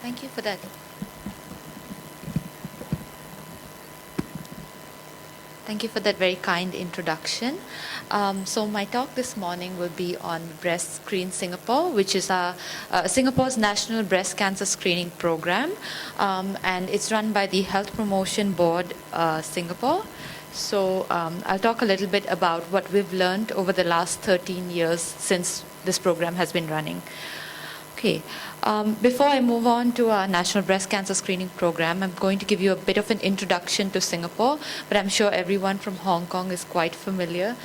Thank you for that. Thank you for that very kind introduction. So my talk this morning will be on Breast Screen Singapore, which is Singapore's national breast cancer screening program, and it's run by the Health Promotion Board Singapore. So I'll talk a little bit about what we've learned over the last 13 years since this program has been running. Okay. Before I move on to our National Breast Cancer Screening Program, I'm going to give you a bit of an introduction to Singapore, but I'm sure everyone from Hong Kong is quite familiar.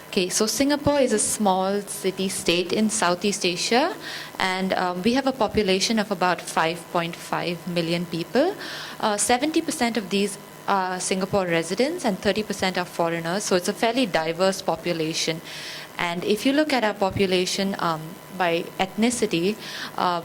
Okay, so Singapore is a small city-state in Southeast Asia, and we have a population of about 5.5 million people. 70% of these are Singapore residents and 30% are foreigners, so it's a fairly diverse population. And if you look at our population by ethnicity,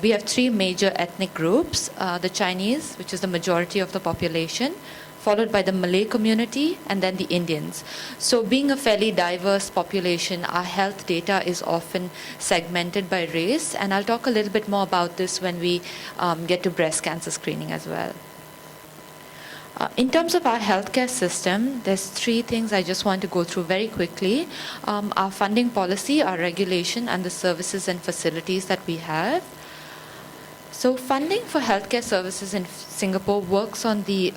we have three major ethnic groups. The Chinese, which is the majority of the population, followed by the Malay community, and then the Indians. So being a fairly diverse population, our health data is often segmented by race, and I'll talk a little bit more about this when we get to breast cancer screening as well. In terms of our healthcare system, there's three things I just want to go through very quickly. Our funding policy, our regulation, and the services and facilities that we have. So funding for healthcare services in Singapore works on the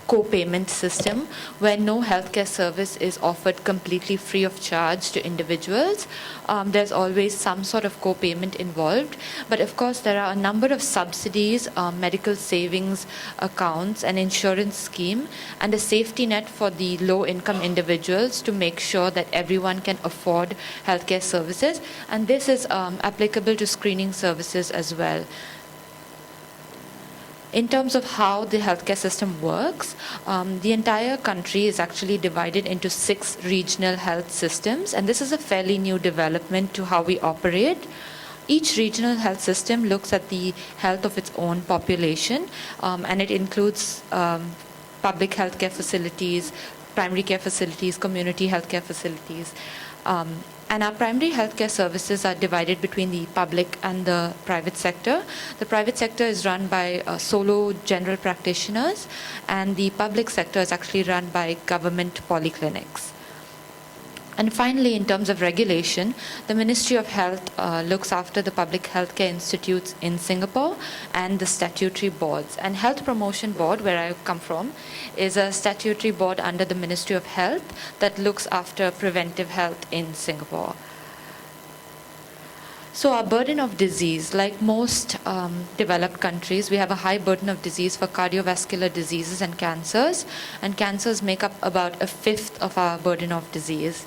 co-payment system, where no healthcare service is offered completely free of charge to individuals. There's always some sort of co-payment involved, but of course there are a number of subsidies, medical savings accounts, an insurance scheme, and a safety net for the low-income individuals to make sure that everyone can afford healthcare services, and this is applicable to screening services as well. In terms of how the healthcare system works, the entire country is actually divided into 6 regional health systems, and this is a fairly new development to how we operate. Each regional health system looks at the health of its own population, and it includes public healthcare facilities, primary care facilities, community healthcare facilities. And our primary healthcare services are divided between the public and the private sector. The private sector is run by solo general practitioners, and the public sector is actually run by government polyclinics. And finally, in terms of regulation, the Ministry of Health looks after the public healthcare institutes in Singapore and the statutory boards. And Health Promotion Board, where I come from, is a statutory board under the Ministry of Health that looks after preventive health in Singapore. So our burden of disease, like most developed countries, we have a high burden of disease for cardiovascular diseases and cancers make up about 1/5 of our burden of disease.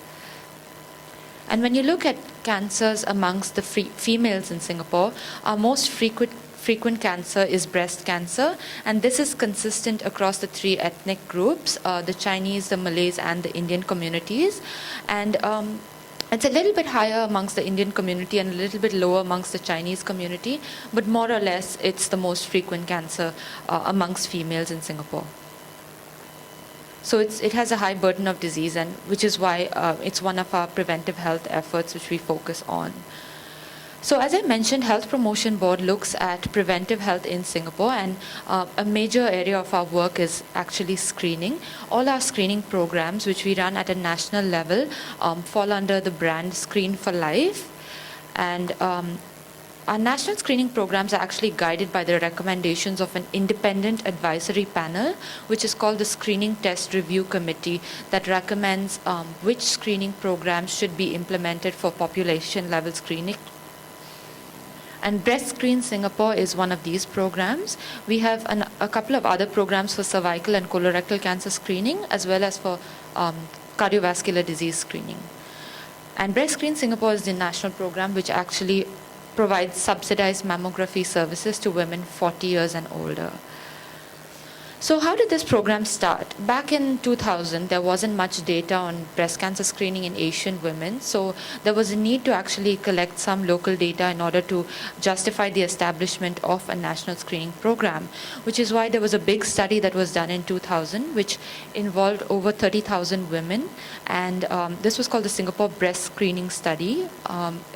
And when you look at cancers amongst the females in Singapore, our most frequent cancer is breast cancer, and this is consistent across the 3 ethnic groups, the Chinese, the Malays, and the Indian communities. And it's a little bit higher amongst the Indian community and a little bit lower amongst the Chinese community, but more or less it's the most frequent cancer amongst females in Singapore. So it has a high burden of disease, and which is why it's one of our preventive health efforts which we focus on. So as I mentioned, Health Promotion Board looks at preventive health in Singapore, and a major area of our work is actually screening. All our screening programs, which we run at a national level, fall under the brand Screen for Life. And our national screening programs are actually guided by the recommendations of an independent advisory panel, which is called the Screening Test Review Committee, that recommends which screening programs should be implemented for population-level screening. And Breast Screen Singapore is one of these programs. We have a couple of other programs for cervical and colorectal cancer screening, as well as for cardiovascular disease screening. And Breast Screen Singapore is the national program which actually provides subsidized mammography services to women 40 years and older. So how did this program start? Back in 2000, there wasn't much data on breast cancer screening in Asian women, so there was a need to actually collect some local data in order to justify the establishment of a national screening program, which is why there was a big study that was done in 2000, which involved over 30,000 women, and this was called the Singapore Breast Screening Study,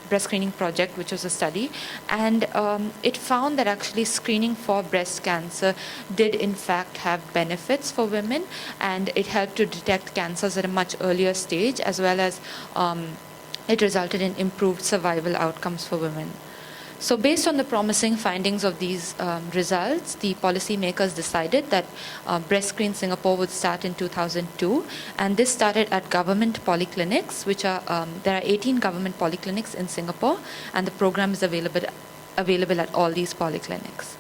breast screening project, which was a study, and it found that actually screening for breast cancer did in fact have benefits for women, and it helped to detect cancers at a much earlier stage, as well as it resulted in improved survival outcomes for women. So based on the promising findings of these results, the policymakers decided that Breast Screen Singapore would start in 2002, and this started at government polyclinics, which are, there are 18 government polyclinics in Singapore, and the program is available at all these polyclinics.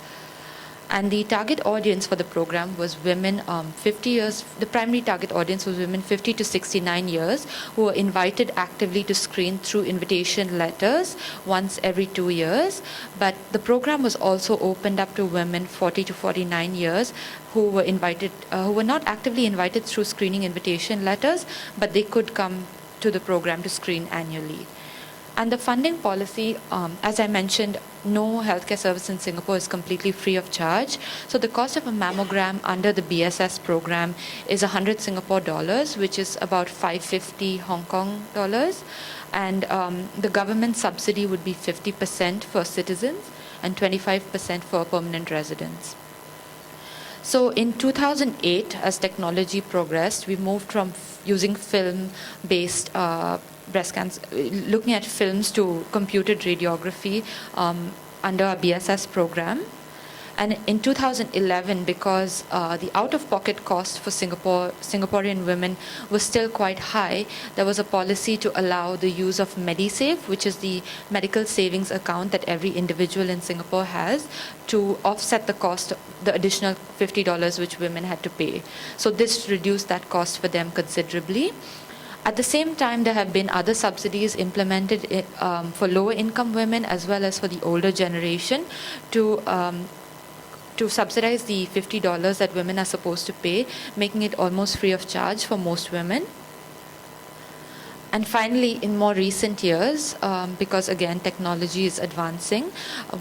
And the target audience for the program was women 50 years, the primary target audience was women 50 to 69 years who were invited actively to screen through invitation letters once every 2 years. But the program was also opened up to women 40 to 49 years who were invited, who were not actively invited through screening invitation letters, but they could come to the program to screen annually. And the funding policy, as I mentioned, no healthcare service in Singapore is completely free of charge. So the cost of a mammogram under the BSS program is 100 Singapore dollars, which is about 550 Hong Kong dollars. And the government subsidy would be 50% for citizens and 25% for permanent residents. So in 2008, as technology progressed, we moved from using film-based breast cancer, looking at films, to computed radiography under our BSS program. And in 2011, because the out-of-pocket cost for Singaporean women was still quite high, there was a policy to allow the use of MediSave, which is the medical savings account that every individual in Singapore has, to offset the cost, the additional $50 which women had to pay. So this reduced that cost for them considerably. At the same time, there have been other subsidies implemented for lower income women as well as for the older generation to subsidize the $50 that women are supposed to pay, making it almost free of charge for most women. And finally, in more recent years, because again, technology is advancing,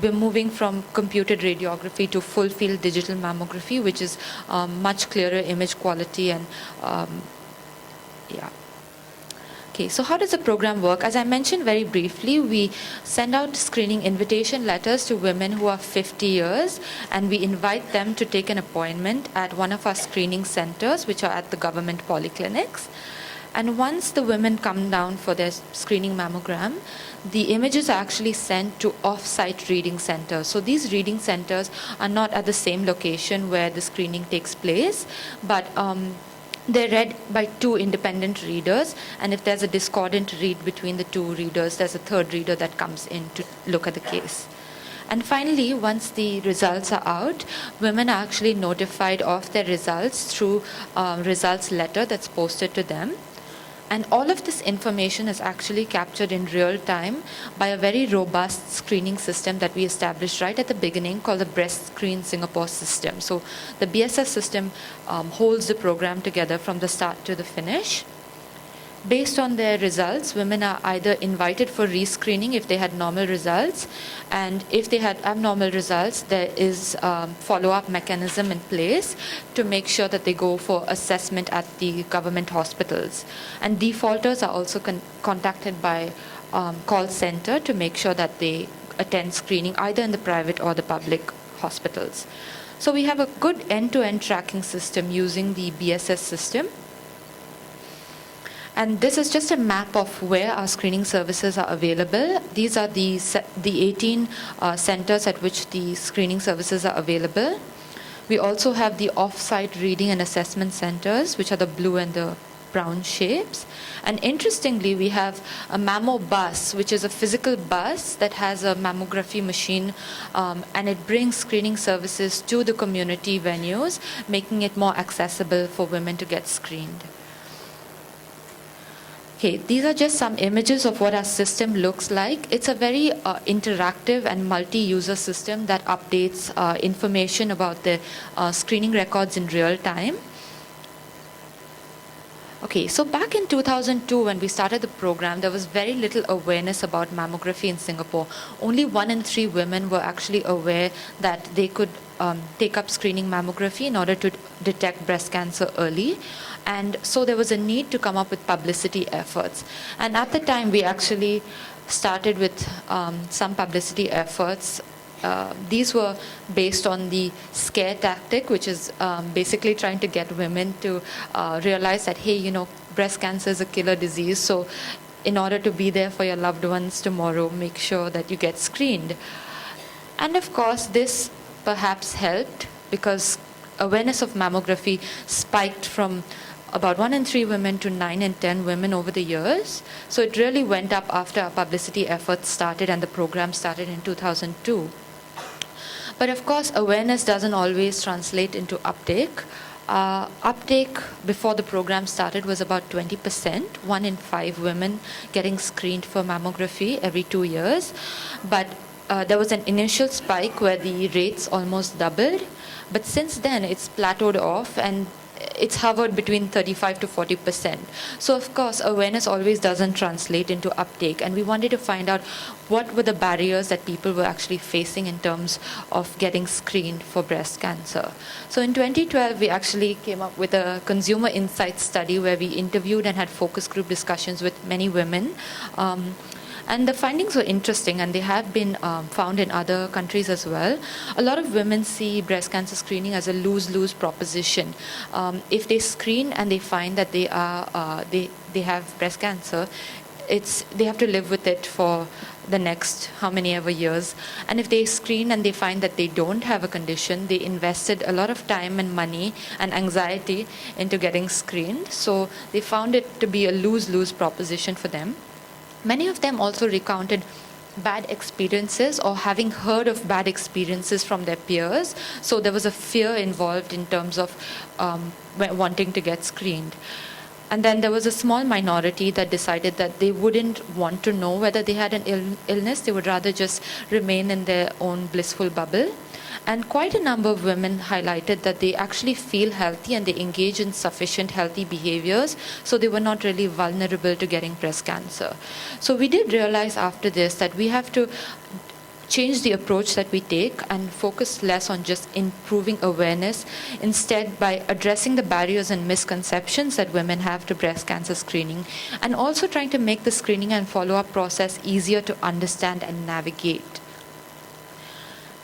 we're moving from computed radiography to full field digital mammography, which is much clearer image quality and yeah. Okay, so how does the program work? As I mentioned very briefly, we send out screening invitation letters to women who are 50 years, and we invite them to take an appointment at one of our screening centers, which are at the government polyclinics. And once the women come down for their screening mammogram, the images are actually sent to off-site reading centers. So these reading centers are not at the same location where the screening takes place, but they're read by two independent readers, and if there's a discordant read between the two readers, there's a third reader that comes in to look at the case. And finally, once the results are out, women are actually notified of their results through a results letter that's posted to them. And all of this information is actually captured in real time by a very robust screening system that we established right at the beginning called the Breast Screen Singapore system. So the BSS system holds the program together from the start to the finish. Based on their results, women are either invited for rescreening if they had normal results, and if they had abnormal results, there is a follow-up mechanism in place to make sure that they go for assessment at the government hospitals. And defaulters are also contacted by call center to make sure that they attend screening either in the private or the public hospitals. So we have a good end-to-end tracking system using the BSS system. And this is just a map of where our screening services are available. These are the 18 centers at which the screening services are available. We also have the off-site reading and assessment centers, which are the blue and the brown shapes. And interestingly, we have a mammo bus, which is a physical bus that has a mammography machine, and it brings screening services to the community venues, making it more accessible for women to get screened. Okay, these are just some images of what our system looks like. It's a very interactive and multi-user system that updates information about the screening records in real time. Okay, so back in 2002, when we started the program, there was very little awareness about mammography in Singapore. Only 1 in 3 women were actually aware that they could take up screening mammography in order to detect breast cancer early. And so there was a need to come up with publicity efforts. And at the time, we actually started with some publicity efforts. These were based on the scare tactic, which is basically trying to get women to realize that, hey, you know, breast cancer is a killer disease. So in order to be there for your loved ones tomorrow, make sure that you get screened. And of course, this perhaps helped because awareness of mammography spiked from about 1 in 3 women to 9 in 10 women over the years. So it really went up after our publicity efforts started and the program started in 2002. But of course, awareness doesn't always translate into uptake. Uptake before the program started was about 20%, 1 in 5 women getting screened for mammography every 2 years. But there was an initial spike where the rates almost doubled. But since then, it's plateaued off and it's hovered between 35 to 40%. So of course, awareness always doesn't translate into uptake. And we wanted to find out what were the barriers that people were actually facing in terms of getting screened for breast cancer. So in 2012, we actually came up with a consumer insights study where we interviewed and had focus group discussions with many women. And the findings were interesting, and they have been found in other countries as well. A lot of women see breast cancer screening as a lose-lose proposition. If they screen and they find that they have breast cancer, they have to live with it for the next how many ever years. And if they screen and they find that they don't have a condition, they invested a lot of time and money and anxiety into getting screened. So they found it to be a lose-lose proposition for them. Many of them also recounted bad experiences or having heard of bad experiences from their peers. So there was a fear involved in terms of wanting to get screened. And then there was a small minority that decided that they wouldn't want to know whether they had an illness. They would rather just remain in their own blissful bubble. And quite a number of women highlighted that they actually feel healthy and they engage in sufficient healthy behaviors, so they were not really vulnerable to getting breast cancer. So we did realize after this that we have to change the approach that we take and focus less on just improving awareness, instead by addressing the barriers and misconceptions that women have to breast cancer screening, and also trying to make the screening and follow-up process easier to understand and navigate.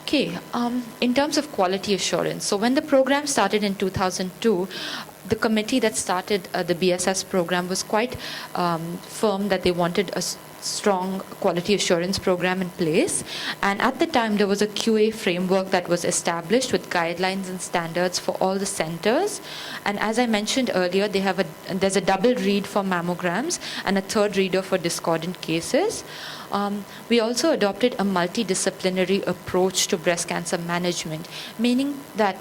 Okay, in terms of quality assurance, so when the program started in 2002, the committee that started the BSS program was quite firm that they wanted a strong quality assurance program in place. And at the time, there was a QA framework that was established with guidelines and standards for all the centers. And as I mentioned earlier, there's a double read for mammograms and a third reader for discordant cases. We also adopted a multidisciplinary approach to breast cancer management, meaning that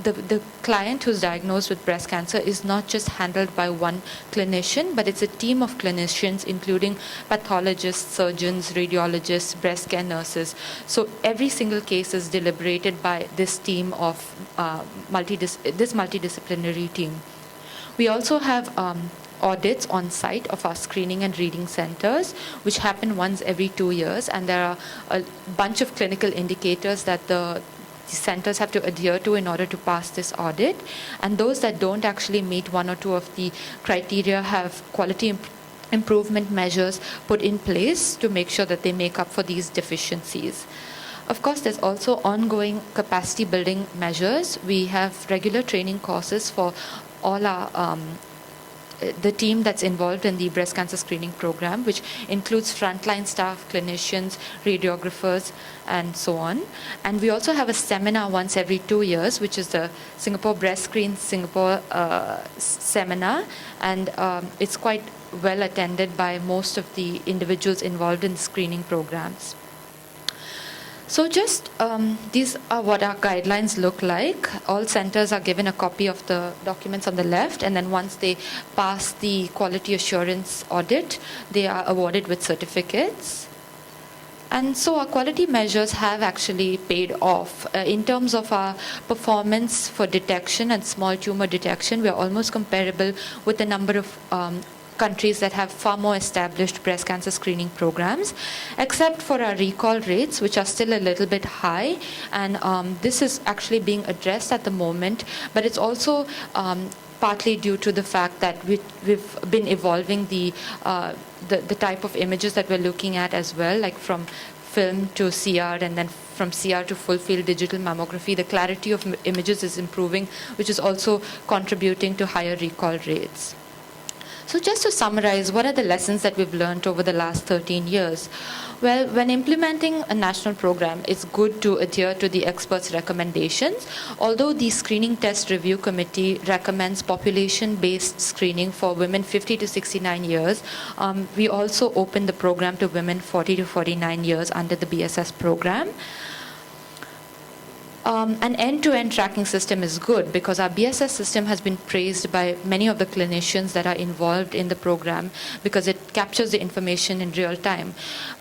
the client who's diagnosed with breast cancer is not just handled by one clinician, but it's a team of clinicians, including pathologists, surgeons, radiologists, breast care nurses. So every single case is deliberated by this team of this multidisciplinary team. We also have audits on site of our screening and reading centers, which happen once every 2 years, and there are a bunch of clinical indicators that the centers have to adhere to in order to pass this audit. And those that don't actually meet one or two of the criteria have quality improvement measures put in place to make sure that they make up for these deficiencies. Of course, there's also ongoing capacity building measures. We have regular training courses for all our the team that's involved in the breast cancer screening program, which includes frontline staff, clinicians, radiographers, and so on. And we also have a seminar once every 2 years, which is the Singapore Breast Screen Singapore seminar. And it's quite well attended by most of the individuals involved in screening programs. So just these are what our guidelines look like. All centers are given a copy of the documents on the left, and then once they pass the quality assurance audit, they are awarded with certificates. And so our quality measures have actually paid off. In terms of our performance for detection and small tumor detection, we are almost comparable with a number of countries that have far more established breast cancer screening programs, except for our recall rates, which are still a little bit high. And this is actually being addressed at the moment, but it's also partly due to the fact that we've been evolving the type of images that we're looking at as well, like from film to CR and then from CR to full field digital mammography. The clarity of images is improving, which is also contributing to higher recall rates. So just to summarize, what are the lessons that we've learned over the last 13 years? Well, when implementing a national program, it's good to adhere to the experts' recommendations. Although the Screening Test Review Committee recommends population-based screening for women 50 to 69 years, we also open the program to women 40 to 49 years under the BSS program. An end-to-end tracking system is good because our BSS system has been praised by many of the clinicians that are involved in the program because it captures the information in real time.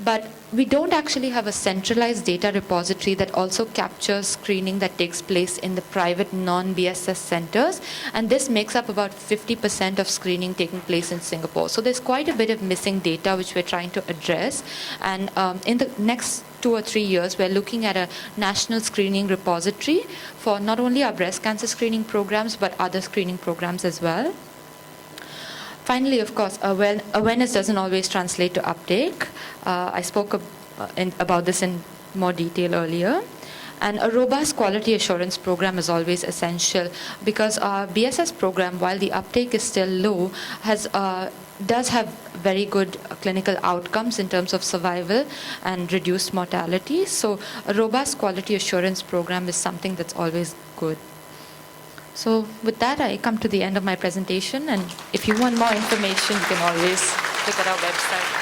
But we don't actually have a centralized data repository that also captures screening that takes place in the private non-BSS centers, and this makes up about 50% of screening taking place in Singapore. So there's quite a bit of missing data which we're trying to address, and in the next 2 or 3 years, we're looking at a national screening repository for not only our breast cancer screening programs, but other screening programs as well. Finally, of course, awareness doesn't always translate to uptake. I spoke about this in more detail earlier. And a robust quality assurance program is always essential because our BSS program, while the uptake is still low, does have very good clinical outcomes in terms of survival and reduced mortality. So a robust quality assurance program is something that's always good. So with that, I come to the end of my presentation. And if you want more information, you can always look at our website.